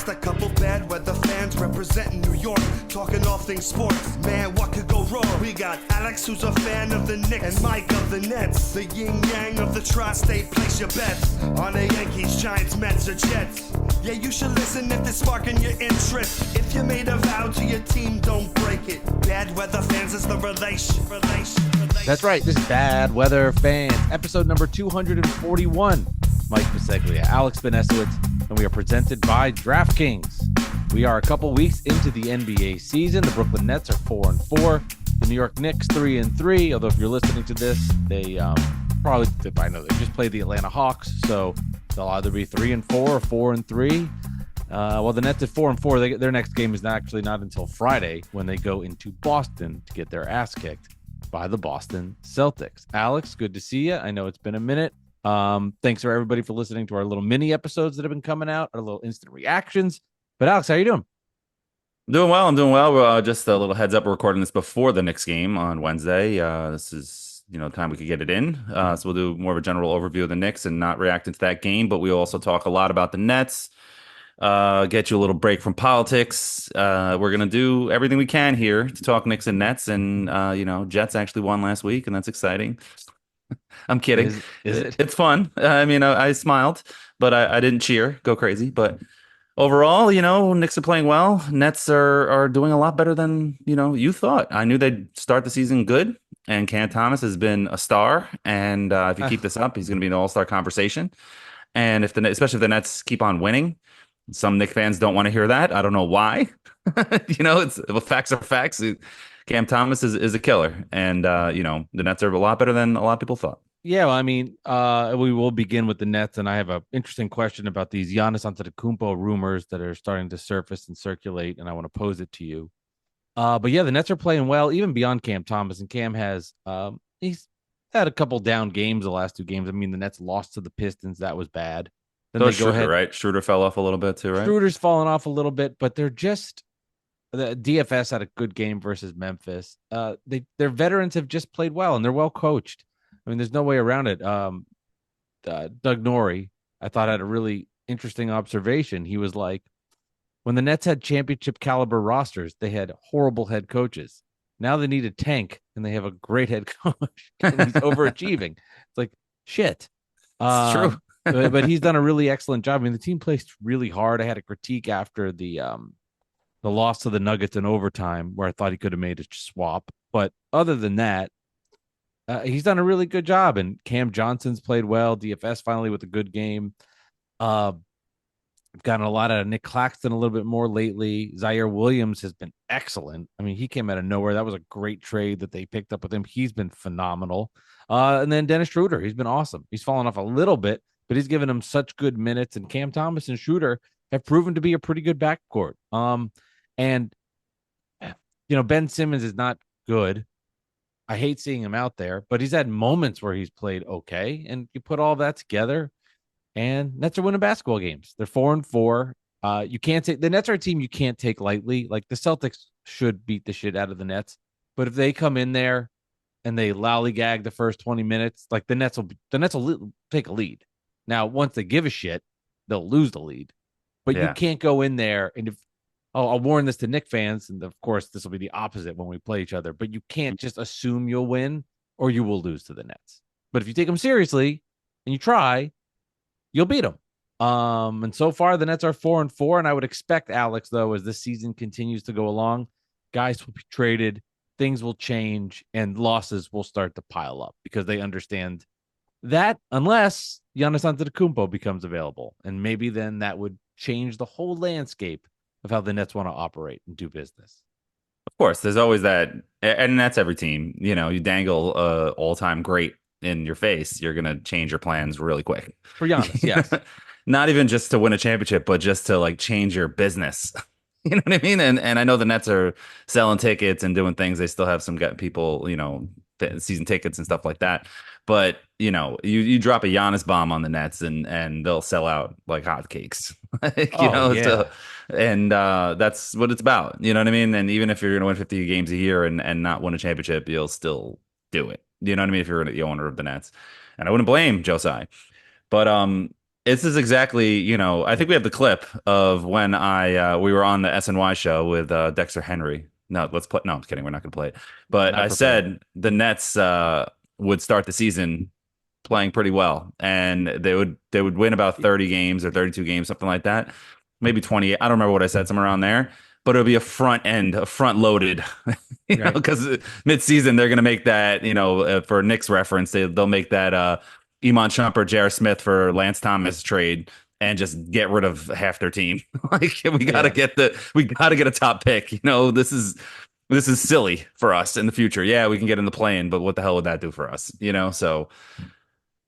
just a couple bad weather fans representing New York, talking all things sports. Man, what could go wrong? We got Alex, who's a fan of the Knicks, and Mike of the Nets. The yin-yang of the tri-state, place your bets on the Yankees, Giants, Mets, or Jets. Yeah, you should listen if it's sparking your interest. If you made a vow to your team, don't break it. Bad weather fans is the relation. That's right, this is Bad Weather Fans, episode number 241. Mike Biseglia, Alex Benesowitz, and we are presented by DraftKings. We are a couple weeks into the NBA season. The Brooklyn Nets are 4-4. The New York Knicks 3-3. Although if you're listening to this, they probably, I know they just played the Atlanta Hawks, so they'll either be 3-4 or 4-3. Well, the Nets at 4-4. Their next game is actually not until Friday when they go into Boston to get their ass kicked by the Boston Celtics. Alex, good to see you. I know it's been a minute. Thanks for everybody for listening to our little mini episodes that have been coming out, our little instant reactions. But Alex, how you doing? I'm doing well. Just a little heads up, we're recording this before the Knicks game on Wednesday. This is, time we could get it in. So we'll do more of a general overview of the Knicks and not react into that game, but we'll also talk a lot about the Nets. Get you a little break from politics. We're going to do everything we can here to talk Knicks and Nets. And, Jets actually won last week, and that's exciting. I'm kidding. Is it? It's fun. I smiled, but I didn't cheer, go crazy. But overall, Knicks are playing well. Nets are doing a lot better than, you thought. I knew they'd start the season good, and Cam Thomas has been a star. And if you keep this up, he's going to be in the all-star conversation. And especially if the Nets keep on winning, some Knicks fans don't want to hear that. I don't know why. Facts are facts. Cam Thomas is a killer, and the Nets are a lot better than a lot of people thought. Yeah, well, we will begin with the Nets, and I have an interesting question about these Giannis Antetokounmpo rumors that are starting to surface and circulate, and I want to pose it to you. But yeah, the Nets are playing well, even beyond Cam Thomas, and Cam has he's had a couple down games the last two games. The Nets lost to the Pistons, that was bad. Then they go ahead, right? Schroeder fell off a little bit too, right? Schroeder's fallen off a little bit, but they're just. The DFS had a good game versus Memphis. Their veterans have just played well, and they're well coached. There's no way around it. Doug Norrie, I thought, had a really interesting observation. He was like, when the Nets had championship caliber rosters, they had horrible head coaches. Now they need a tank, and they have a great head coach, and he's overachieving. It's like, shit. It's true. but he's done a really excellent job. The team plays really hard. I had a critique after the loss to the Nuggets in overtime, where I thought he could have made a swap. But other than that, he's done a really good job. And Cam Johnson's played well. DFS finally with a good game. I've gotten a lot out of Nick Claxton a little bit more lately. Zaire Williams has been excellent. He came out of nowhere. That was a great trade that they picked up with him. He's been phenomenal. And then Dennis Schroeder, he's been awesome. He's fallen off a little bit, but he's given him such good minutes. And Cam Thomas and Schroeder have proven to be a pretty good backcourt. And, Ben Simmons is not good. I hate seeing him out there, but he's had moments where he's played okay. And you put all that together, and Nets are winning basketball games. They're 4-4. You can't take the Nets are a team you can't take lightly. Like, the Celtics should beat the shit out of the Nets, but if they come in there and they lollygag the first 20 minutes, like, the Nets will take a lead. Now, once they give a shit, they'll lose the lead. But You can't go in there, and I'll warn this to Knicks fans, and of course this will be the opposite when we play each other, but you can't just assume you'll win or you will lose to the Nets. But if you take them seriously and you try, you'll beat them. And so far the Nets are 4-4, and I would expect, Alex, though, as this season continues to go along, guys will be traded, things will change, and losses will start to pile up because they understand that unless Giannis Antetokounmpo becomes available, and maybe then that would change the whole landscape of how the Nets want to operate and do business. Of course, there's always that, and that's every team. You dangle all-time great in your face, you're gonna change your plans really quick. For Giannis, yes. Not even just to win a championship, but just to change your business. You know what I mean? And I know the Nets are selling tickets and doing things. They still have some people, season tickets and stuff like that. But you drop a Giannis bomb on the Nets and they'll sell out like hotcakes. And that's what it's about. You know what I mean? And even if you're going to win 50 games a year and not win a championship, you'll still do it. You know what I mean? If you're the owner of the Nets, and I wouldn't blame Josiah. But This is exactly, I think we have the clip of when we were on the SNY show with Dexter Henry. No, let's play. No, I'm kidding. We're not going to play it. But Not I prepared. said the Nets would start the season playing pretty well, and they would win about 30 games or 32 games, something like that. Maybe 28. I don't remember what I said, somewhere around there. But it'll be a front loaded, Right. because mid-season they're going to make that, for Knicks reference, they'll make that Iman Shumpert, J.R. Smith for Lance Thomas trade and just get rid of half their team. Like Yeah. we gotta get a top pick. This is silly for us in the future. Yeah, we can get in the play-in, but what the hell would that do for us? So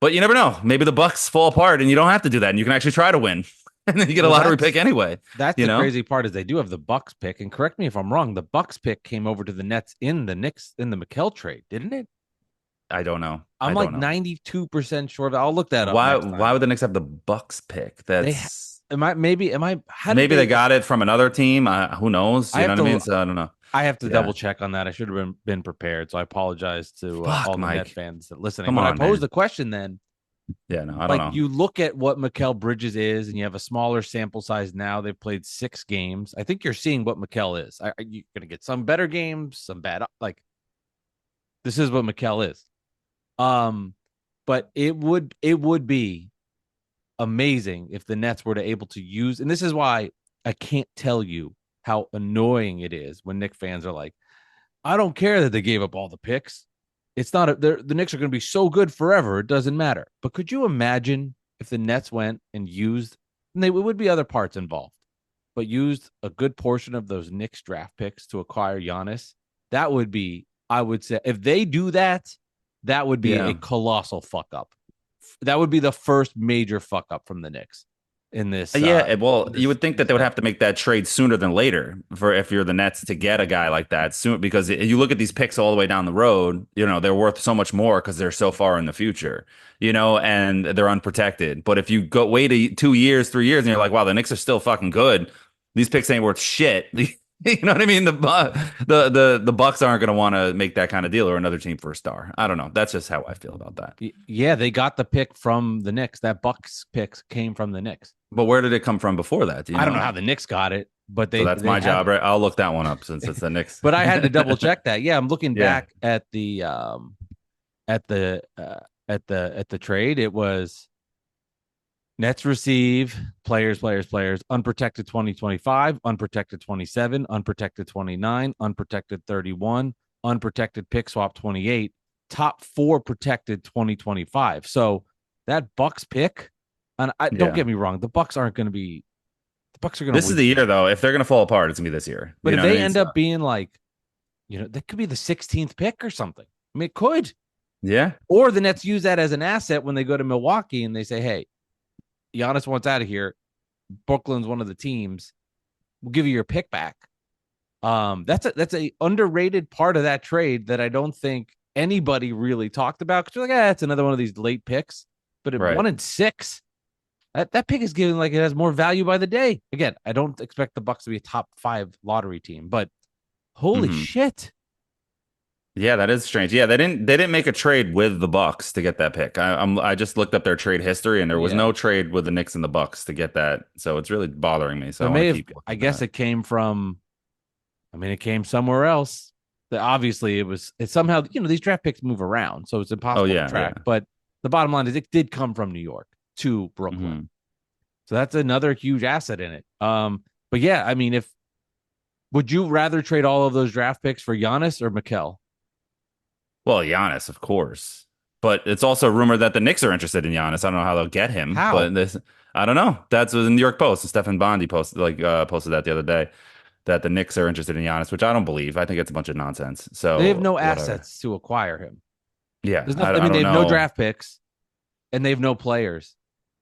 but you never know. Maybe the Bucks fall apart and you don't have to do that and you can actually try to win. And then you get a Well, lottery pick anyway. that's You the know? crazy part is they do have the Bucks pick. And correct me if I'm wrong, the Bucks pick came over to the Nets in the Knicks in the Mikal trade, didn't it? I don't know. I'm I like don't know. 92% sure of it. I'll look that up Why next why time. would the Knicks have the Bucks pick? They how did Maybe they got it from another team. Who knows? I You know have what I to mean? So I don't know. I have to Yeah. double check on that. I should have been prepared. So I apologize to Fuck, all the Net Mike. fans that listening. Come But I on, posed man. the question then, Yeah, no, I don't like know. you look at what Mikal Bridges is, and you have a smaller sample size now. They've played 6 games. I think you're seeing what Mikal is. You're gonna get some better games, some bad. Like this is what Mikal is. Um, but it would be amazing if the Nets were to able to use, and this is why I can't tell you how annoying it is when Knicks fans are like, I don't care that they gave up all the picks. It's not the Knicks are going to be so good forever. It doesn't matter. But could you imagine if the Nets went and used, and it would be other parts involved, but used a good portion of those Knicks draft picks to acquire Giannis? That would be, I would say, if they do that, that would be a Yeah. colossal fuck up. That would be the first major fuck up from the Knicks in this. Yeah, well, you This would think that this they would have deadline. to make that trade sooner than later for if you're the Nets to get a guy like that soon, because you look at these picks all the way down the road, they're worth so much more because they're so far in the future, and they're unprotected. But if you go wait 2 years, 3 years, and you're like, wow, the Knicks are still fucking good, these picks ain't worth shit. You know what I mean? The Bucks aren't going to want to make that kind of deal or another team for a star. I don't know. That's just how I feel about that. Yeah, they got the pick from the Knicks. That Bucks pick came from the Knicks. But where did it come from before that? Do you I don't know know? how the Knicks got it, but So they that's they my have job, it. right? I'll look that one up since it's the Knicks. But I had to double check that. Yeah, I'm looking Yeah. back at the at the at the trade. It was Nets receive players, unprotected 2025, unprotected 27, unprotected 29, unprotected 31, unprotected pick swap 28, top 4 protected 2025. So that Bucks pick, and don't Yeah. get me wrong, the Bucks aren't going to be, the Bucks are going to This is the lose. year, though. If they're going to fall apart, it's going to be this year. But You if know what I they mean? end So, up being like, that could be the 16th pick or something. I mean, it could. yeah. Or the Nets use that as an asset when they go to Milwaukee and they say, hey, Giannis wants out of here. Brooklyn's one of the teams. We'll give you your pick back. That's a underrated part of that trade that I don't think anybody really talked about, because you're like, it's another one of these late picks. But at Right. 1 and 6, that pick is given like it has more value by the day. Again, I don't expect the Bucks to be a top 5 lottery team, but holy Mhm. shit. Yeah, that is strange. Yeah, they didn't make a trade with the Bucks to get that pick. I just looked up their trade history and there was Yeah. no trade with the Knicks and the Bucks to get that. So it's really bothering me. So I It want may to have, keep looking I at guess that. it came from, it came somewhere else. Obviously, it's somehow, these draft picks move around, so it's Oh impossible to yeah, track. yeah. But the bottom line is it did come from New York to Brooklyn. Mhm. So that's another huge asset in it. But yeah, I mean, would you rather trade all of those draft picks for Giannis or Mikal? Well, Giannis, of course. But it's also rumored that the Knicks are interested in Giannis. I don't know how they'll get him, How? but I don't know. That's what the New York Post. Stephen Bondi posted that the other day, that the Knicks are interested in Giannis, which I don't believe. I think it's a bunch of nonsense. They have So no whatever. assets to acquire him. Yeah, There's I, nothing. I I mean, they don't have no know. draft picks, and they have no players.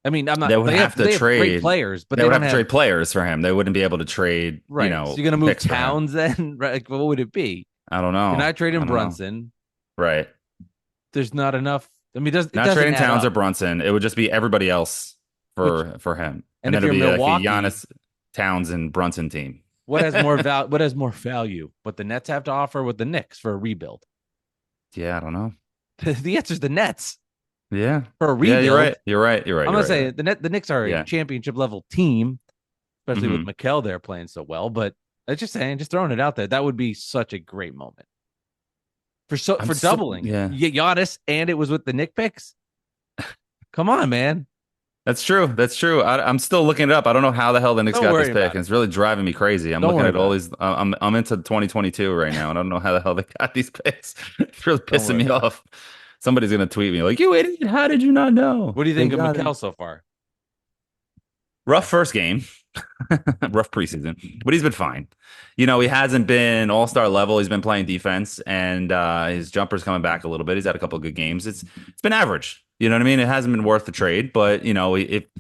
I mean, I'm not. They would have to They have great trade. players, but They they would don't have to have. trade players for him. They wouldn't be able to trade, Right. So you're gonna move picks for him. Towns then, right? Like, what would it be? I don't You're know. not trading I don't know. Brunson. Right. There's not enough. I mean, it Not doesn't trading add Towns or up. Brunson. It would just be everybody else Which, for him. and And if then it'd you're be like a Milwaukee, Giannis, Towns, and Brunson team. what has more value? What has more value? What the Nets have to offer with the Knicks for a rebuild? Yeah, I don't know. The answer is the Nets. Yeah. for a Yeah, you're rebuild. right. You're right. You're right. I'm You're gonna right. say the Knicks are a Yeah. championship level team, especially with Mhm. Mikal there playing so well. But I'm just saying, just throwing it out there, that would be such a great moment I'm for so doubling it. yeah. You get Giannis, and it was with the Knick picks. Come on, man. That's true. That's true. I'm still looking it up. I don't know how the hell the Knicks Don't got this worry pick, about and it. it's really driving me crazy. I'm Don't looking worry at all about it. these. I'm into 2022 right now, and I don't know how the hell they got these picks. It's really Don't pissing worry me about it. off. Somebody's gonna tweet me like, "You idiot! How did you not know What do you they think of got it?" Mikal so far? Rough first game, rough preseason, but he's been fine. You know, he hasn't been all-star level. He's been playing defense, and his jumper's coming back a little bit. He's had a couple of good games. It's been average. You know what I mean? It hasn't been worth the trade, but you know, it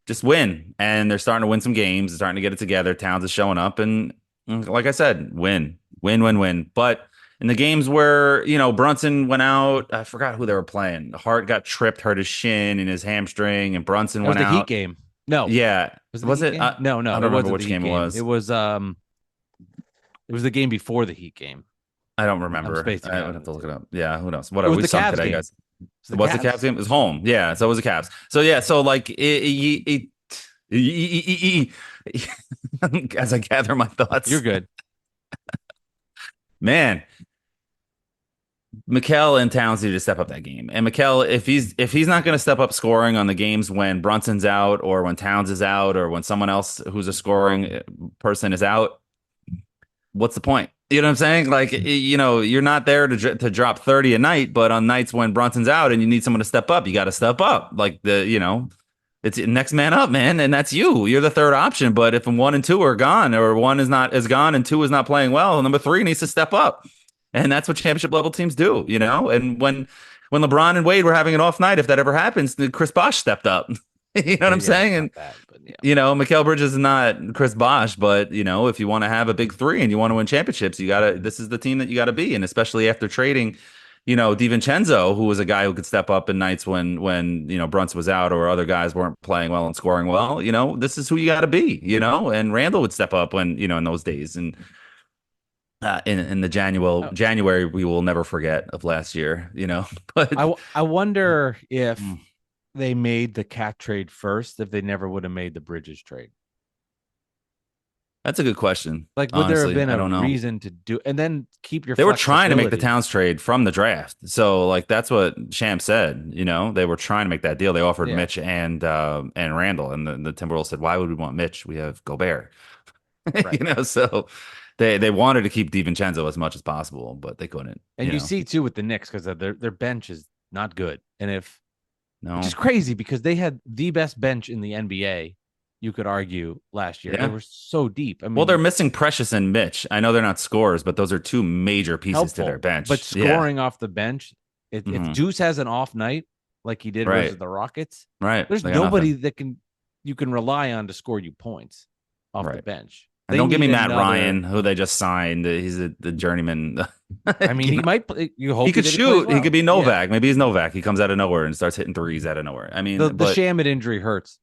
just win. And they're starting to win some games, they're starting to get it together. Towns is showing up, and like I said, win. But in the games where, you know, Brunson went out, I forgot who they were playing. Hart got tripped, hurt his shin and his hamstring, and Brunson That was went the Heat out. game. No, Yeah. was it the Was Heat it? game? No, I no, don't it remember wasn't the which Heat game it game. was. It was the game before the Heat game. I don't I'm remember. spacing I out would on have the to look two. it up. Yeah, who knows? It Whatever. was We the sunk Cavs today, game. guys. It Was the Cavs game? It was home. Yeah, so it was the Cavs. So yeah, so like as I gather my You're thoughts, good. man, Mikal and Towns need to step up that game. And Mikal, if he's not going to step up scoring on the games when Brunson's out or when Towns is out or when someone else who's a scoring person is out, what's the point? You know what I'm saying? Like, you know, you're not there to drop 30 a night, but on nights when Brunson's out and you need someone to step up, you got to step up. Like you know, it's next man up, man, and that's you. You're the third option. But if one and two are gone, or one is gone and two is not playing well, number three needs to step up, and that's what championship level teams do. You know, and when LeBron and Wade were having an off night, if that ever happens, Chris Bosh stepped up. You know what I'm Yeah, saying? And not bad, but yeah. you know, Mikal Bridges is not Chris Bosh, but you know, if you want to have a big three and you want to win championships, you gotta. This is the team that you got to be, and especially after trading, you know, DiVincenzo, who was a guy who could step up in nights when you know Brunson was out or other guys weren't playing well and scoring well. You know, this is who you got to be. You know, and Randall would step up when you know in those days and. In the Oh, January we will never forget of last year, you know. But I wonder if they made the cat trade first, if they never would have made the Bridges trade. that's a good question. Like, would there have Honestly, been I a don't know. reason to do and then keep your They were trying to make the flexibility? Towns trade from the draft. So like that's what Sham said, you know. They were trying to make that deal. They offered Yeah, Mitch and Randall, and the Timberwolves said, "Why would we want Mitch? We have Gobert." You right. know, so they wanted to keep DiVincenzo as much as possible, but they couldn't, And you you know. see too with the Knicks because their bench is not good, and which No. is crazy because they had the best bench in the NBA. You could argue last year they Yeah. were so deep. I Well, they're mean, missing Precious and Mitch. I know they're not scorers, but those are two major pieces to their helpful, but bench. Yeah. scoring off the bench, if Hmm. Deuce has an off night like he did versus Right. the Rockets, Right. there's They got nobody nothing. that you can rely on to score you points off the Right. bench. And They don't give me need Matt another. Ryan, who they just signed. He's the journeyman. I mean, You he know, might play. You hope he could that he plays shoot. He well. could be Yeah, Novak. Maybe he's Novak. He comes out of nowhere and starts hitting threes out of nowhere. I the mean, the but Shamit injury hurts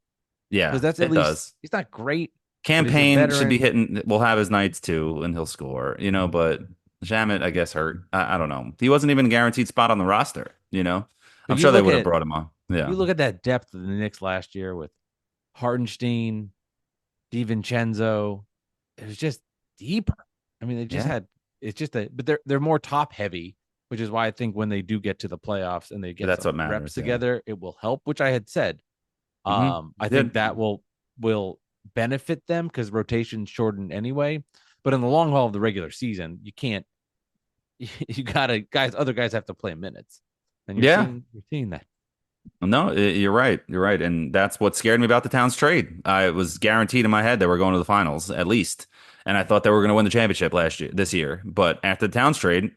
yeah, because that's at it least does. he's not great, but he's a Campaign should be veteran. hitting. Will have his nights too, and he'll score. You know, but Shamit, I guess, hurt. I don't know. He wasn't even a guaranteed spot on the roster. You know, I'm But you sure they look would have at brought him on. Yeah. you look at that depth of the Knicks last year with Hartenstein, DiVincenzo. It was just deeper. I mean, they just Yeah. had it's just but they're more top heavy, which is why I think when they do get to the playoffs and they get That's what some matters. reps Yeah. together, it will help, which I had said. Hmm. I Yeah. think that will benefit them because rotation's shortened anyway. But in the long haul of the regular season, you can't you gotta other guys have to play minutes. And Yeah. you're seeing that. No, you're right. You're right. And that's what scared me about the Towns trade. I was guaranteed in my head they were going to the finals at least. And I thought they were going to win the championship this year. But after the Towns trade,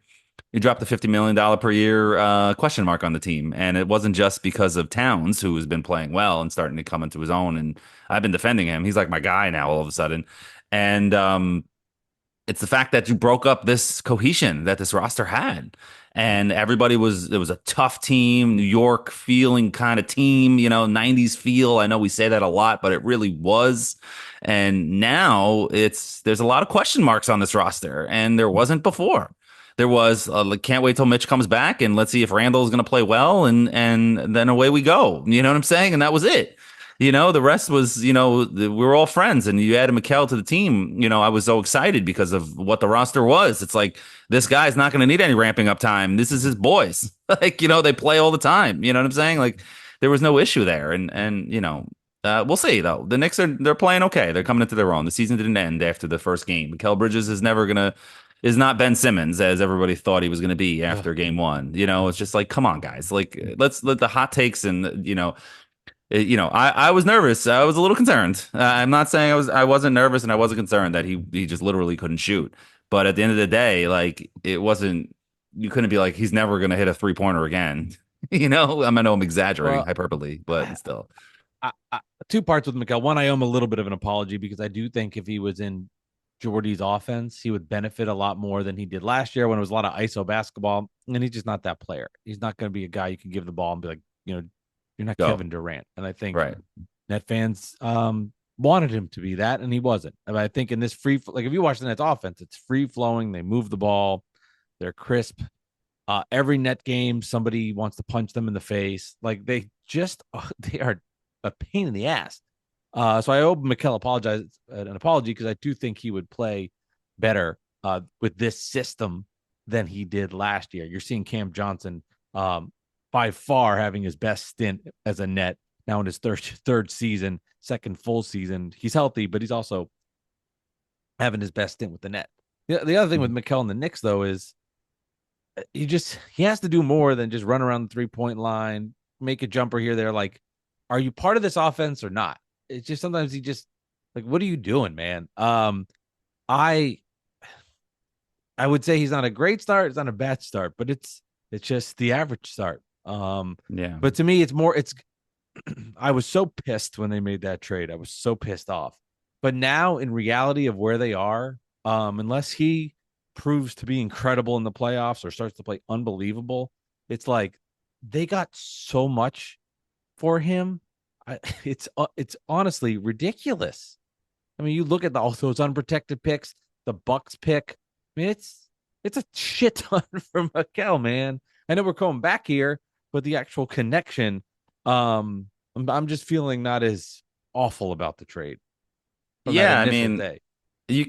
you dropped the $50 million per year question mark on the team. And it wasn't just because of Towns, who has been playing well and starting to come into his own. And I've been defending him. He's like my guy now all of a sudden. And it's the fact that you broke up this cohesion that this roster had. And it was a tough team, New York feeling kind of team, you know, 90s feel. I know we say that a lot, but it really was. And now there's a lot of question marks on this roster, and there wasn't before. There was like, can't wait till Mitch comes back and let's see if Randall is going to play well, and then away we go. You know what I'm saying? And that was it. The rest was, we were all friends, and you added Mikal to the team. I was so excited because of what the roster was. It's like, this guy's not going to need any ramping up time. This is his boys. Like, they play all the time. You know what I'm saying? Like, there was no issue there. We'll see though. The Knicks they're playing okay. They're coming into their own. The season didn't end after the first game. Mikal Bridges is not Ben Simmons as everybody thought he was gonna be after game one. It's just like, come on, guys. Like, let's let the hot takes and I was nervous. I was a little concerned. I'm not saying I wasn't nervous and I wasn't concerned that he just literally couldn't shoot. But at the end of the day, like, it wasn't. You couldn't be like, he's never gonna hit a 3-pointer again. I know I'm exaggerating, hyperbole, but still. Two parts with Mikal. One, I owe him a little bit of an apology because I do think if he was in Jordy's offense, he would benefit a lot more than he did last year when it was a lot of ISO basketball. And he's just not that player. He's not going to be a guy you can give the ball and be like, you're not Kevin Durant. And I think Net fans wanted him to be that, and he wasn't. I think in this if you watch the Nets offense, it's free flowing. They move the ball. They're crisp. Every Net game, somebody wants to punch them in the face. Like, they are a pain in the ass. So I owe Mikal an apology because I do think he would play better with this system than he did last year. You're seeing Cam Johnson by far having his best stint as a Net now in his third season, second full season. He's healthy, but he's also having his best stint with the Net. The other thing with Mikal and the Knicks, though, is he has to do more than just run around the 3-point line, make a jumper here, there. Like, are you part of this offense or not? It's just sometimes he just, like, what are you doing, man? I would say he's not a great start. It's not a bad start, but it's just the average start. But to me, I was so pissed when they made that trade. I was so pissed off. But now, in reality of where they are, unless he proves to be incredible in the playoffs or starts to play unbelievable, it's like they got so much for him. It's honestly ridiculous. I mean, you look at all those unprotected picks, the Bucks pick. I mean, it's a shit ton for Mikal, man. I know we're coming back here, but the actual connection, I'm just feeling not as awful about the trade. Yeah, I mean, you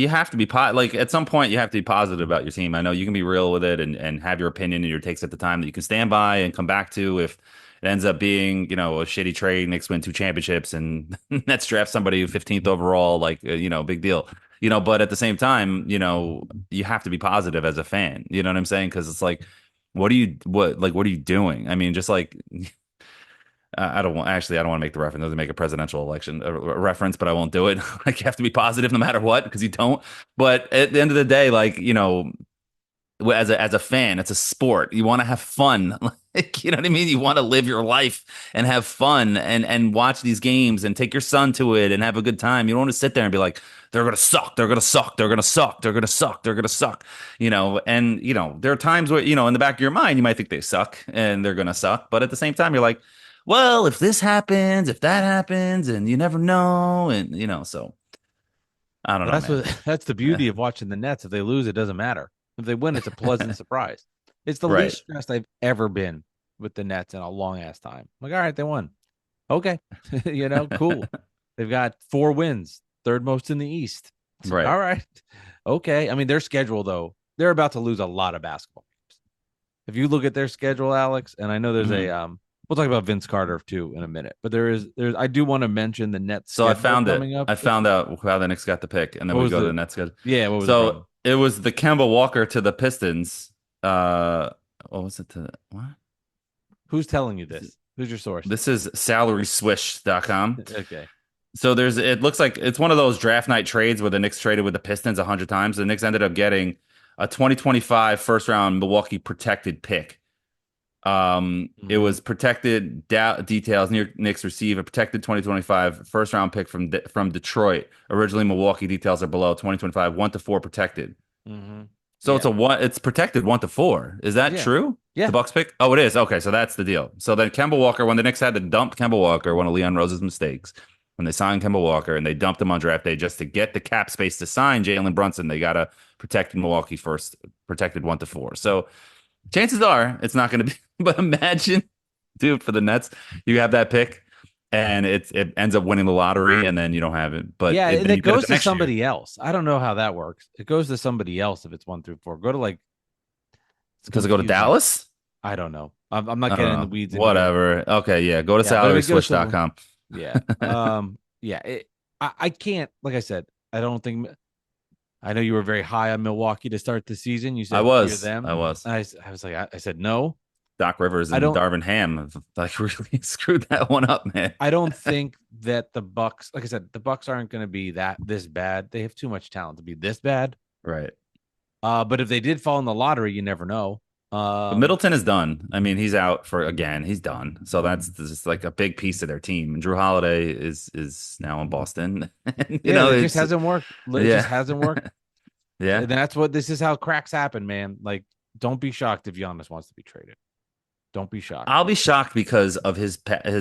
have to be like, at some point you have to be positive about your team. I know you can be real with it and have your opinion and your takes at the time that you can stand by and come back to if it ends up being, a shitty trade. Knicks win 2 championships and Nets draft somebody 15th overall, like, big deal. But at the same time, you have to be positive as a fan. You know what I'm saying? Because it's like, what are you doing? I mean, just like, I don't want to make the reference. Doesn't make a presidential election reference, but I won't do it. Like, you have to be positive no matter what, because you don't. But at the end of the day, like, as a fan, it's a sport. You want to have fun. Like, you know what I mean? You want to live your life and have fun and watch these games and take your son to it and have a good time. You don't want to sit there and be like, they're going to suck. They're going to suck. They're going to suck. They're going to suck. They're going to suck. There are times where, in the back of your mind, you might think they suck and they're going to suck. But at the same time, you're like, well, if this happens, if that happens, and you never know. And, so I don't know. That's the beauty of watching the Nets. If they lose, it doesn't matter. If they win, it's a pleasant surprise. It's the least stressed I've ever been with the Nets in a long ass time. I'm like, all right, they won. Okay. Cool. They've got 4 wins, third most in the East. Right. All right. Okay. I mean, their schedule, though, they're about to lose a lot of basketball games. If you look at their schedule, Alex, and I know there's we'll talk about Vince Carter too in a minute, but I do want to mention the Nets. So I found it. I found out how the Knicks got the pick, and then we go to the Nets schedule. Yeah. What was it was the Kemba Walker to the Pistons. What was it to what? Who's telling you this? Who's your source? This is SalarySwish.com. Okay. So it looks like it's one of those draft night trades where the Knicks traded with the Pistons 100 times. The Knicks ended up getting a 2025 first round Milwaukee protected pick. It was protected details. Knicks receive a protected 2025 first round pick from Detroit. Originally, Milwaukee details are below. 2025 1-4 protected. Mm-hmm. So it's protected 1-4. Is that true? Yeah. The Bucks pick? Oh, it is. Okay, so that's the deal. So then Kemba Walker, when the Knicks had to dump Kemba Walker, one of Leon Rose's mistakes, when they signed Kemba Walker and they dumped him on draft day just to get the cap space to sign Jalen Brunson, they got a protected Milwaukee first protected 1-4. So chances are it's not going to be. But imagine, dude, for the Nets, you have that pick and it ends up winning the lottery, and then you don't have it. But Yeah, and then it you get it goes the to next year. somebody else. I don't know how that works. It goes to somebody else if it's 1-4. Go to like it's Does it go to confusing. Dallas? I don't know. I'm not I getting in the don't know. weeds in here. Whatever. Okay, yeah. Go to Yeah, but if it goes to SalarySwitch.com. yeah, yeah. I can't. Like I said, I don't think. I know you were very high on Milwaukee to start the season. You I said fear was. them. I was. I was like, I said no. Doc Rivers I and don't. Darvin Ham have like really screwed that one up, man. I don't think that the Bucks, like I said, the Bucks aren't going to be this bad. They have too much talent to be this bad. Right. But if they did fall in the lottery, you never know. But Middleton is done. I mean, he's out for again. He's done. So that's just like a big piece of their team. And Drew Holiday is now in Boston. And, it just hasn't worked. It just hasn't worked. Yeah. And this is how cracks happen, man. Like, don't be shocked if Giannis wants to be traded. Don't be shocked. I'll be shocked because of his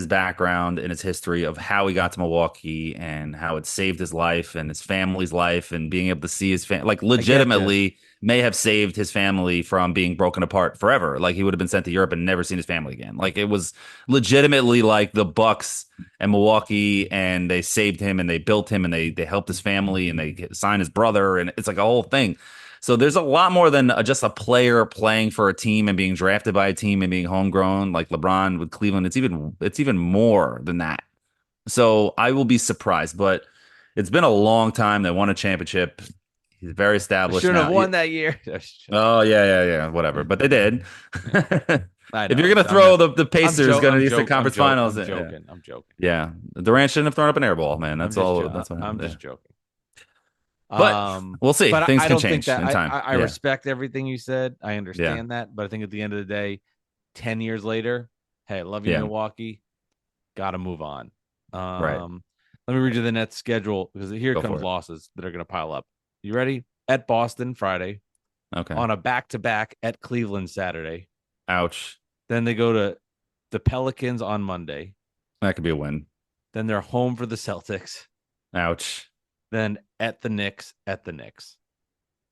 background and his history of how he got to Milwaukee and how it saved his life and his family's life, and being able to see his family, like legitimately may have saved his family from being broken apart forever. Like he would have been sent to Europe and never seen his family again. Like it was legitimately like the Bucks and Milwaukee, and they saved him and they built him and they helped his family and they signed his brother, and it's like a whole thing. So there's a lot more than just a player playing for a team and being drafted by a team and being homegrown like LeBron with Cleveland. It's even more than that. So I will be surprised, but it's been a long time. They won a championship. He's very established. Shouldn't now. have won that year. Oh yeah, whatever. But they did. If you're gonna throw the Pacers going to the Eastern Conference Finals, I'm joking. Yeah, Durant shouldn't have thrown up an air ball, man. That's all. That's what I'm just joking. But we'll see. But Things I can don't change think that, in time. I respect everything you said. I understand that. But I think at the end of the day, 10 years later, hey, I love you, Milwaukee. Got to move on. Right. Let me read you the Nets schedule because here comes losses that are going to pile up. You ready? At Boston Friday. Okay. On a back-to-back at Cleveland Saturday. Ouch. Then they go to the Pelicans on Monday. That could be a win. Then they're home for the Celtics. Ouch. Then at the Knicks.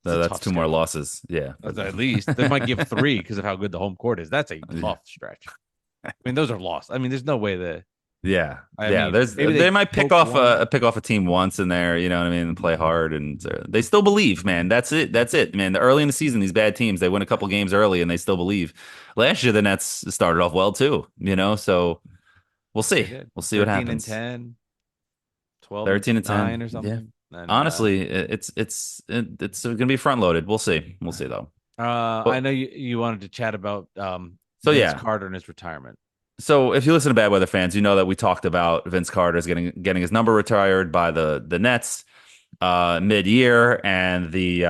So that's two more losses. Yeah. At least. They might give 3 because of how good the home court is. That's a tough stretch. I mean, those are lost. I mean, there's no way that. Yeah. I mean, they might pick off a team once in there, you know what I mean, and play hard, and they still believe, man. That's it, man. Early in the season, these bad teams, they win a couple games early and they still believe. Last year the Nets started off well too, you know, so we'll see. We'll see what happens. 13 and 10. 12 13 and 10 9 or something. Yeah. And, honestly, it's going to be front loaded. We'll see though. I know you wanted to chat about Vince Carter and his retirement. So if you listen to Bad Weather Fans, you know that we talked about Vince Carter's getting his number retired by the Nets mid-year, and the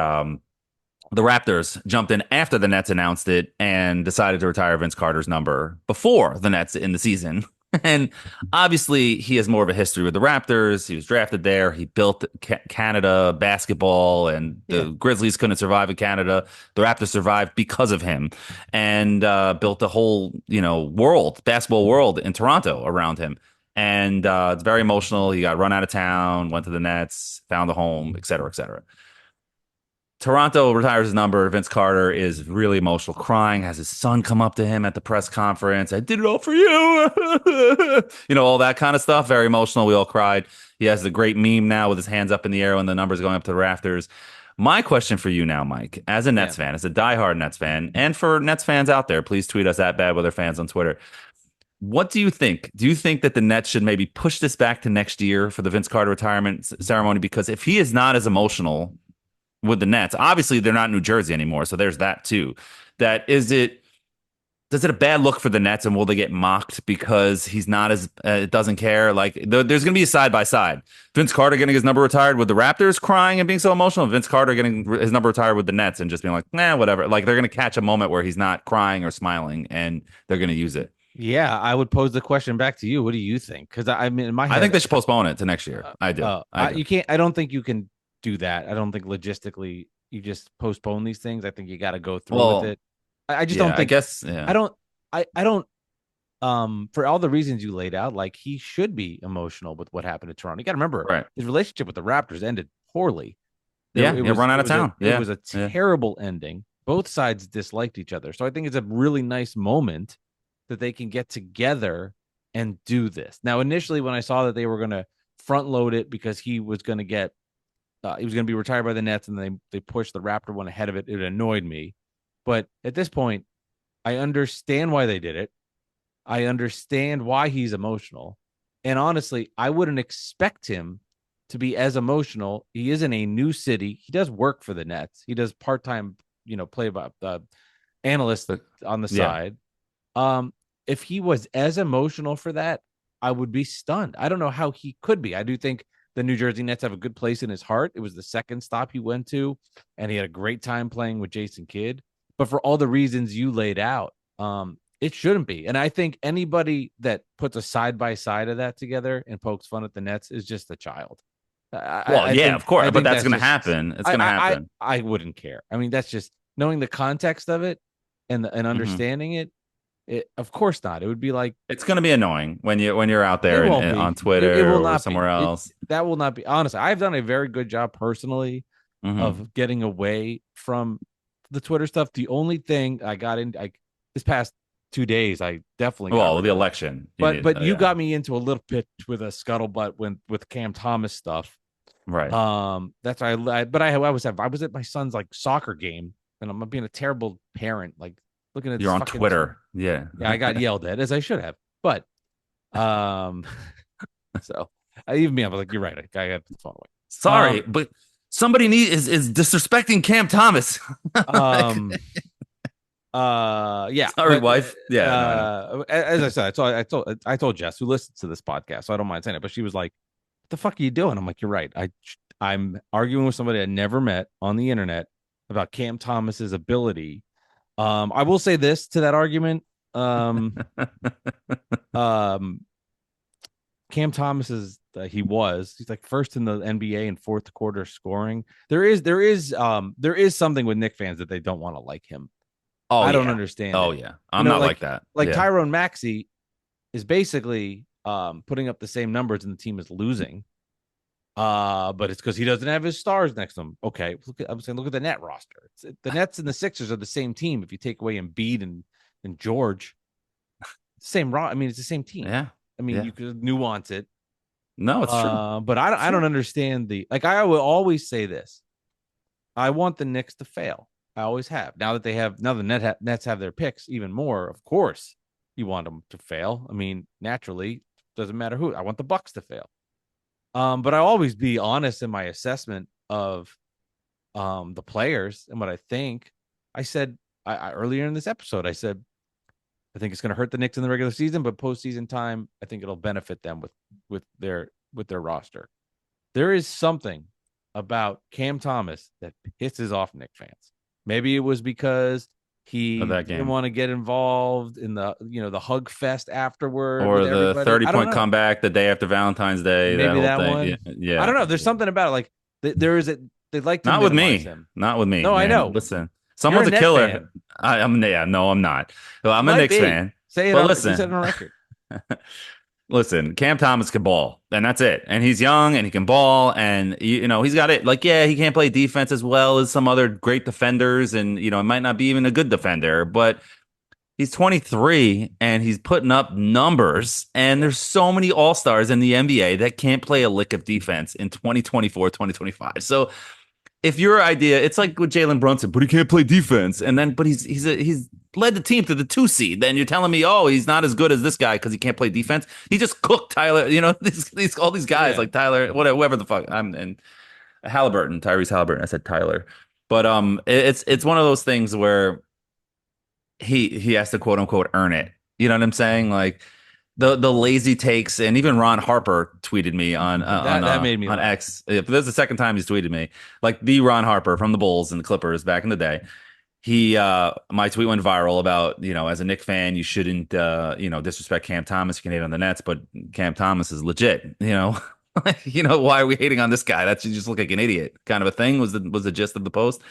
Raptors jumped in after the Nets announced it and decided to retire Vince Carter's number before the Nets in the season. And obviously, he has more of a history with the Raptors. He was drafted there. He built Canada basketball, and the Grizzlies couldn't survive in Canada. The Raptors survived because of him, and built a whole, basketball world in Toronto around him. And it's very emotional. He got run out of town, went to the Nets, found a home, et cetera, et cetera. Toronto retires his number. Vince Carter is really emotional, crying, has his son come up to him at the press conference. I did it all for you. All that kind of stuff. Very emotional. We all cried. He has the great meme now with his hands up in the air when the numbers going up to the rafters. My question for you now, Mike, as a Nets fan, as a diehard Nets fan, and for Nets fans out there, please tweet us at Bad Weather Fans on Twitter. What do you think? Do you think that the Nets should maybe push this back to next year for the Vince Carter retirement ceremony? Because if he is not as emotional with the Nets, obviously they're not in New Jersey anymore, so there's that too. Does it a bad look for the Nets, and will they get mocked because he's not as doesn't care? Like there's going to be a side by side. Vince Carter getting his number retired with the Raptors, crying and being so emotional. Vince Carter getting his number retired with the Nets and just being like, nah, whatever. Like they're going to catch a moment where he's not crying or smiling, and they're going to use it. Yeah, I would pose the question back to you. What do you think? Because I mean, in my head, I think they should postpone it to next year. I do. You can't. I don't think you can do that. I don't think logistically you just postpone these things. I think you got to go through with it. I just don't think. I guess. Yeah. I don't. For all the reasons you laid out, like he should be emotional with what happened to Toronto. You got to remember, his relationship with the Raptors ended poorly. It was run out of town. It was a terrible ending. both sides disliked each other. So I think it's a really nice moment that they can get together and do this. Now, initially, when I saw that they were going to front load it because he was going to be retired by the Nets, and they pushed the Raptor one ahead of it, it annoyed me. But at this point, I understand why they did it. I understand why he's emotional. And honestly, I wouldn't expect him to be as emotional. He is in a new city. He does work for the Nets. He does part-time, play by analyst on the side. If he was as emotional for that, I would be stunned. I don't know how he could be. I do think the New Jersey Nets have a good place in his heart. It was the second stop he went to, and he had a great time playing with Jason Kidd. But for all the reasons you laid out, it shouldn't be. And I think anybody that puts a side-by-side of that together and pokes fun at the Nets is just a child. Of course, but that's going to happen. It's going to happen. I wouldn't care. I mean, that's just knowing the context of it and understanding it. Of course not. It would be like, it's going to be annoying when you're out there and on Twitter or somewhere else. That will not be. Honestly, I've done a very good job personally of getting away from the Twitter stuff. The only thing I got in this past 2 days, I definitely the election. But you got me into a little bit with a scuttlebutt with Cam Thomas stuff. Right. That's why I was at my son's like soccer game, and I'm being a terrible parent, like looking at you're on Twitter. Yeah, I got yelled at, as I should have. But so even me, I was like, you're right. I got the phone away. Sorry, but somebody is disrespecting Cam Thomas. Yeah. Sorry, wife. Yeah. No. As I said, I told Jess, who listens to this podcast, so I don't mind saying it, but she was like, "What the fuck are you doing?" I'm like, "You're right. I'm arguing with somebody I never met on the internet about Cam Thomas's ability." I will say this to that argument. Cam Thomas he's like first in the NBA in fourth quarter scoring. There is something with Knicks fans that they don't want to like him. I don't understand. Oh, yeah. I'm not like that. Like Tyrone Maxey is basically putting up the same numbers and the team is losing. But it's because he doesn't have his stars next to him. Okay, look at the net roster. The Nets and the Sixers are the same team. If you take away Embiid and George, same I mean, it's the same team. Yeah. I mean, you could nuance it. No, it's true. But I don't understand I will always say this. I want the Knicks to fail. I always have. Now that the Nets have their picks even more, of course, you want them to fail. I mean, naturally, doesn't matter who. I want the Bucks to fail. But I always be honest in my assessment of the players and what I think. I said earlier in this episode, I said I think it's going to hurt the Knicks in the regular season, but postseason time, I think it'll benefit them with their roster. There is something about Cam Thomas that pisses off Knicks fans. Maybe it was because he didn't want to get involved in the hug fest afterward, or the 30-point comeback the day after Valentine's Day. Maybe that thing. one. Yeah, I don't know. There's something about it. Like there is they like to not with me. Him. Not with me. No, man. I know. Listen, someone's a killer. I'm not. Well, I'm a Knicks fan. Say it. Listen, say it on record. Listen, Cam Thomas can ball, and that's it. And he's young, and he can ball, and he's got it. Like, yeah, he can't play defense as well as some other great defenders, and it might not be even a good defender, but he's 23 and he's putting up numbers. And there's so many all-stars in the NBA that can't play a lick of defense in 2024, 2025. So if your idea, it's like with Jalen Brunson, but he can't play defense, but he's led the team to the 2 seed. Then you're telling me, oh, he's not as good as this guy because he can't play defense. He just cooked Tyler. All these guys like Tyler, whatever the fuck. And Tyrese Halliburton. I said Tyler, but it's one of those things where he has to quote unquote earn it. You know what I'm saying? Like the lazy takes, and even Ron Harper tweeted me on that made me on laugh. X. This is the second time he's tweeted me. Like the Ron Harper from the Bulls and the Clippers back in the day. My tweet went viral about, as a Knicks fan, you shouldn't, disrespect Cam Thomas. You can hate on the Nets, but Cam Thomas is legit, why are we hating on this guy? That's, you just look like an idiot kind of a thing was the gist of the post.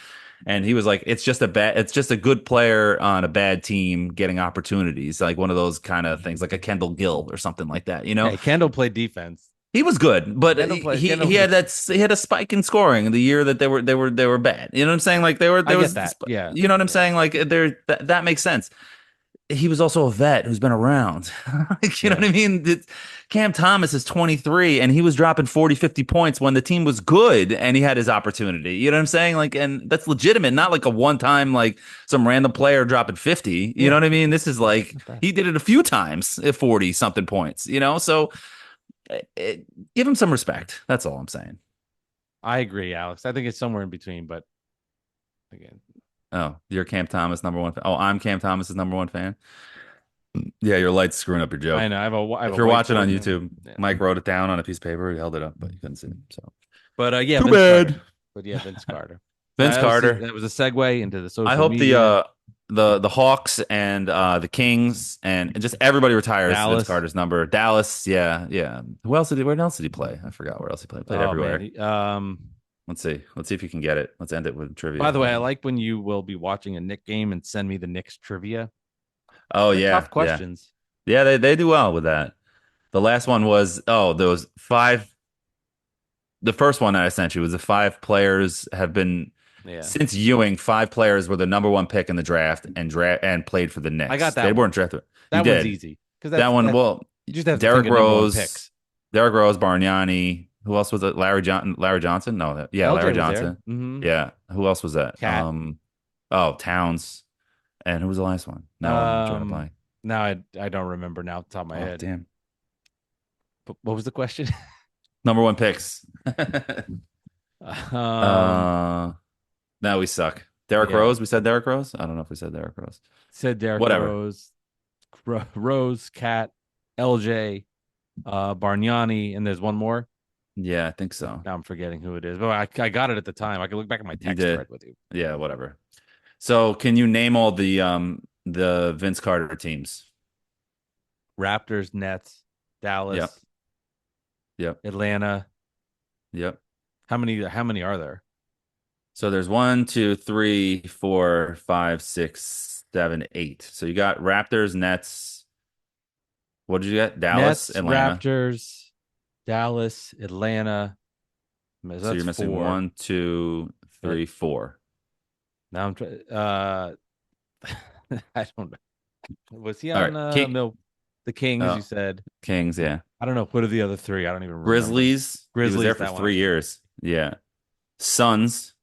And he was like, it's just a good player on a bad team getting opportunities. Like one of those kind of things, like a Kendall Gill or something like that, Hey, Kendall played defense. He was good, but Get him play. he Get him. he had he had a spike in scoring the year that they were bad. You know what I'm saying? Like I get that. Yeah. You know what I'm Yeah. saying? Like that makes sense. He was also a vet who's been around. Like, you know Yeah. what I mean? Cam Thomas is 23 and he was dropping 40, 50 points when the team was good and he had his opportunity. You know what I'm saying? Like, and that's legitimate, not like a one time, like some random player dropping 50. You know what I mean? This is like Not bad. he did it a few times at 40 something points, you know? So give him some respect. That's all I'm saying. I agree, Alex. I think it's somewhere in between, but again, Oh, you're Cam Thomas number one. Oh, I'm Cam Thomas's number one fan. Yeah, your light's screwing up your joke. I know. I have If a you're watching on whiteboard now. YouTube, Yeah. Mike wrote it down on a piece of paper. He held it up, but you couldn't see it. So But yeah, too Vince bad. Carter. But yeah, Vince Carter. Vince Carter. That was a segue into the social I hope media. the Hawks and the Kings and just everybody retires Dallas. Vince Carter's number. Dallas, yeah, yeah. Where else did he play? I forgot where else he played. Played everywhere. Man. Let's see. Let's see if you can get it. Let's end it with trivia. By the way, I like when you will be watching a Knick game and send me the Knicks trivia. Oh They're yeah, tough questions. yeah. They do well with that. The last one was those five. The first one that I sent you was the five players have been Yeah. since Ewing. Five players were the number one pick in the draft and played for the Knicks. I got that They one. weren't drafted. That You one's did. easy because That one. Well, you just have to Derrick think of number one Rose, picks. Derrick Rose, Bargnani. Who else was it? Larry Johnson? No, yeah, LJ Larry was there. Johnson. Mhm. Yeah. Who else was that? Cat. Towns. And who was the last one? No, I'm drawing a blank. Now I don't remember now off the top of my head. Damn. But what was the question? Number one picks. um, Now we suck. Derrick Yeah. Rose. We said Derrick Rose. I don't know if we said Derrick Rose. said Derrick Whatever. Rose, Cat, LJ, Bargnani, and there's one more. Yeah, I think so. Now I'm forgetting who it is, but I got it at the time. I can look back at my text did. thread with you. Yeah, whatever. So, can you name all the Vince Carter teams? Raptors, Nets, Dallas, Yep. Atlanta. Yep. How many are there? So there's 1, 2, 3, 4, 5, 6, 7, 8. So you got Raptors, Nets. What did you get? Dallas, Nets, Atlanta. Raptors, Dallas, Atlanta. So you're missing 4. 1, 2, 3, 4. Now I'm trying. I don't know. Was he All on right. the Kings? Oh. You said. Kings, yeah. I don't know. What are the other three? I don't even remember. Grizzlies. He was there for that one. 3 years. Yeah. Suns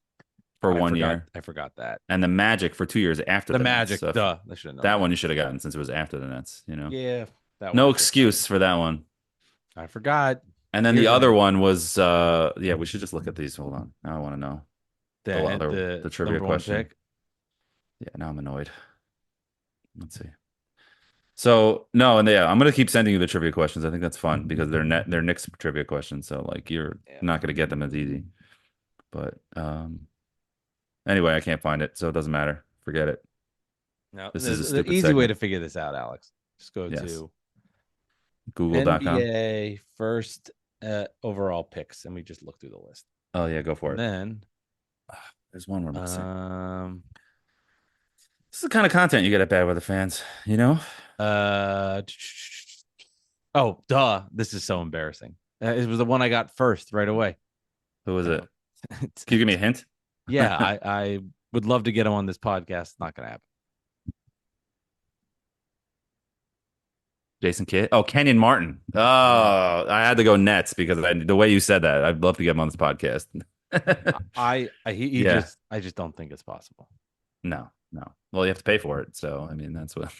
for 1 year. I forgot that. And the Magic for 2 years after The the Magic. Nets. So Duh. I should have known that one you should have gotten since it was after the Nets, you know? Yeah. That No one. excuse for that one. I forgot. And then Here's the other another one was yeah, we should just look at these. Hold on. Now I want to know. The trivia number one question. pick. Yeah, now I'm annoyed. Let's see. So no, and yeah, I'm gonna keep sending you the trivia questions. I think that's fun because they're Knicks trivia questions. So like you're not gonna get them as easy. But anyway, I can't find it, so it doesn't matter. Forget it. No, This there's is a an stupid easy way segment. to figure this out, Alex. Just go to Google.com. NBA first overall picks, and we just look through the list. Oh yeah, go for it. And There's one we're missing. then, This is the kind of content you get at Bad Weather Fans, you know? oh, duh! This is so embarrassing. It was the one I got first right away. Who was it? Can you give me a hint? Yeah, I would love to get him on this podcast. Not gonna happen. Jason Kidd? Oh, Kenyon Martin. Oh, I had to go Nets because the way you said that, I'd love to get him on this podcast. I just don't think it's possible. No. Well, you have to pay for it. So, I mean, that's what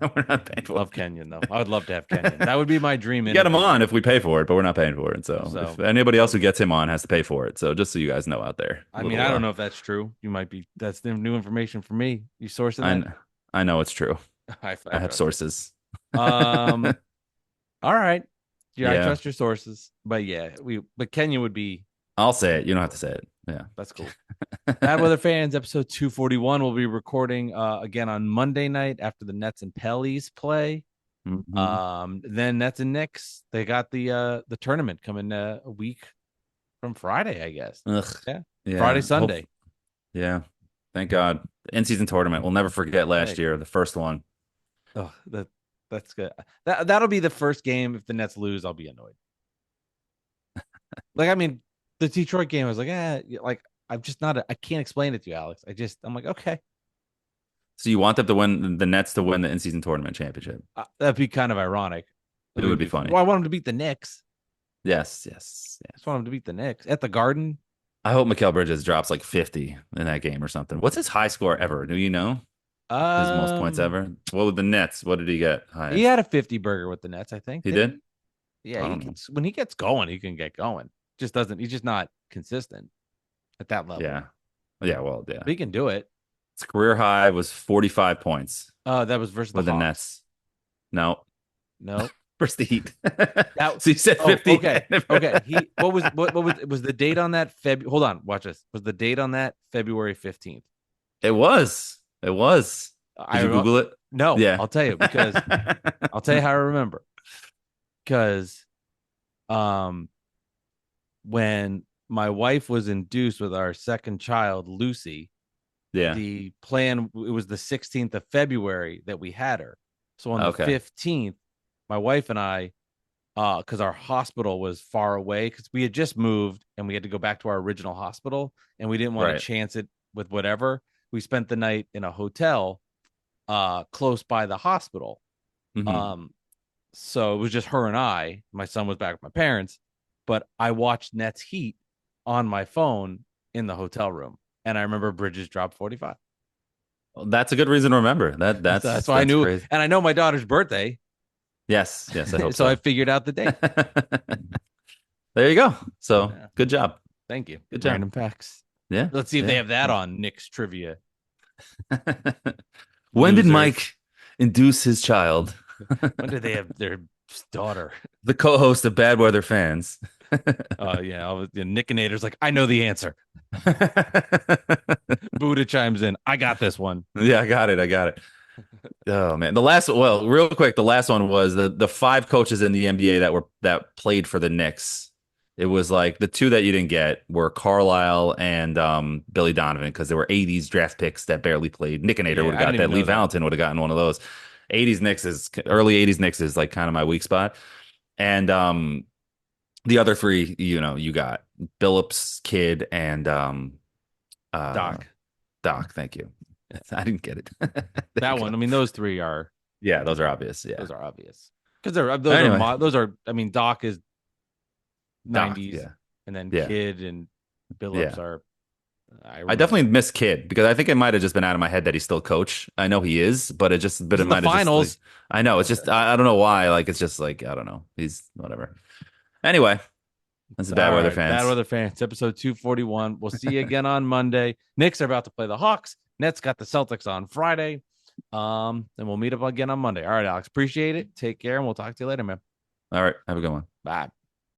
we're not paying for. Love Kenyon, though. I would love to have Kenyon. That would be my dream. Get him on if we pay for it, but we're not paying for it. So if anybody else who gets him on has to pay for it. So just so you guys know out there. I mean, I don't know if that's true. You might be. That's new information for me. You sourcing that? I know it's true. I have sources. All right. Yeah, I trust your sources. But yeah, but Kenyon would be. I'll say it. You don't have to say it. Yeah, that's cool. Bad Weather Fans, episode 241. We'll be recording again on Monday night after the Nets and Pellies play. Mm-hmm. Then Nets and Knicks. They got the tournament coming a week from Friday, I guess. Yeah. Friday, Sunday. Yeah. Thank God. The in-season tournament. We'll never forget last year, the first one. Oh, that's good. That'll be the first game. If the Nets lose, I'll be annoyed. Like, I mean, the Detroit game, I was like, like I'm just not. I can't explain it to you, Alex. I'm like, okay, So you want them to win the Nets to win the in-season tournament championship? that'd be kind of ironic. It would be funny. Well, I want them to beat the Knicks. Yes, yes, I just want them to beat the Knicks at the Garden. I hope Mikal Bridges drops like 50 in that game or something. What's his high score ever? Do you know his most points Um, ever? What with the Nets? What did he get he highest? had a 50 burger with the Nets, I think. He Didn't did? he? Yeah, I he don't know. gets when he gets going, he can get going. Just doesn't. He's just not consistent at that level. Yeah. Yeah, well, yeah. But he can do it. His career high was 45 points That was versus the with the Hawks. Nets. No, No, versus the Heat. that. So you said Oh, 50. okay, okay. What was the date on that? Hold on, watch this. Was the date on that February 15th? It was. It was. Did I you Google it? no. Yeah. I'll tell you because I'll tell you how I remember. Because when my wife was induced with our second child, Lucy, Yeah. the plan, it was the 16th of February that we had her. So on the Okay. 15th, my wife and I, because our hospital was far away, because we had just moved and we had to go back to our original hospital, and we didn't want Right. to chance it with whatever. We spent the night in a hotel close by the hospital. Mhm. So it was just her and I. My son was back with my parents, but I watched Nets Heat on my phone in the hotel room, and I remember Bridges dropped 45. Well, that's a good reason to remember. That's why I knew, crazy. and I know my daughter's birthday, Yes, yes, I hope so I so. figured out the date. There you go. So Yeah. good job. Thank you. Good job. Random facts. Yeah. Let's see if they Yeah. have that on Knicks trivia. When did Losers. Mike induce his child? When did they have their daughter? The co-host of Bad Weather Fans. Yeah, the Nickinator's like, I know the answer. Buddha chimes in. I got this one. Yeah, I got it. I got it. Oh man. Real quick, the last one was the five coaches in the NBA that played for the Knicks. It was like the two that you didn't get were Carlisle and Billy Donovan because there were 80s draft picks that barely played. Nickinator Yeah, would have I got didn't that. even Lee know that. Valentin would have gotten one of those. Early 80s Knicks is like kind of my weak spot. And the other three, you got Billups, Kidd, and uh Doc. Doc. Thank you. I didn't get it. That one. I mean, those three are Yeah, those are obvious. Yeah. those are obvious because Anyway. those are. I mean, Doc is Doc, 90s, yeah. and then Yeah. Kid and Billups are. I definitely miss Kid because I think it might have just been out of my head that he's still coach. I know he is, but He's it in the might have just finals. I know it's just I don't know why. Like it's just like I don't know. He's whatever. Anyway, that's the Bad All Weather right, Fans. Bad Weather Fans, episode 241. We'll see you again on Monday. Knicks are about to play the Hawks. Nets got the Celtics on Friday. And we'll meet up again on Monday. All right, Alex. Appreciate it. Take care, and we'll talk to you later, man. All right, have a good one. Bye.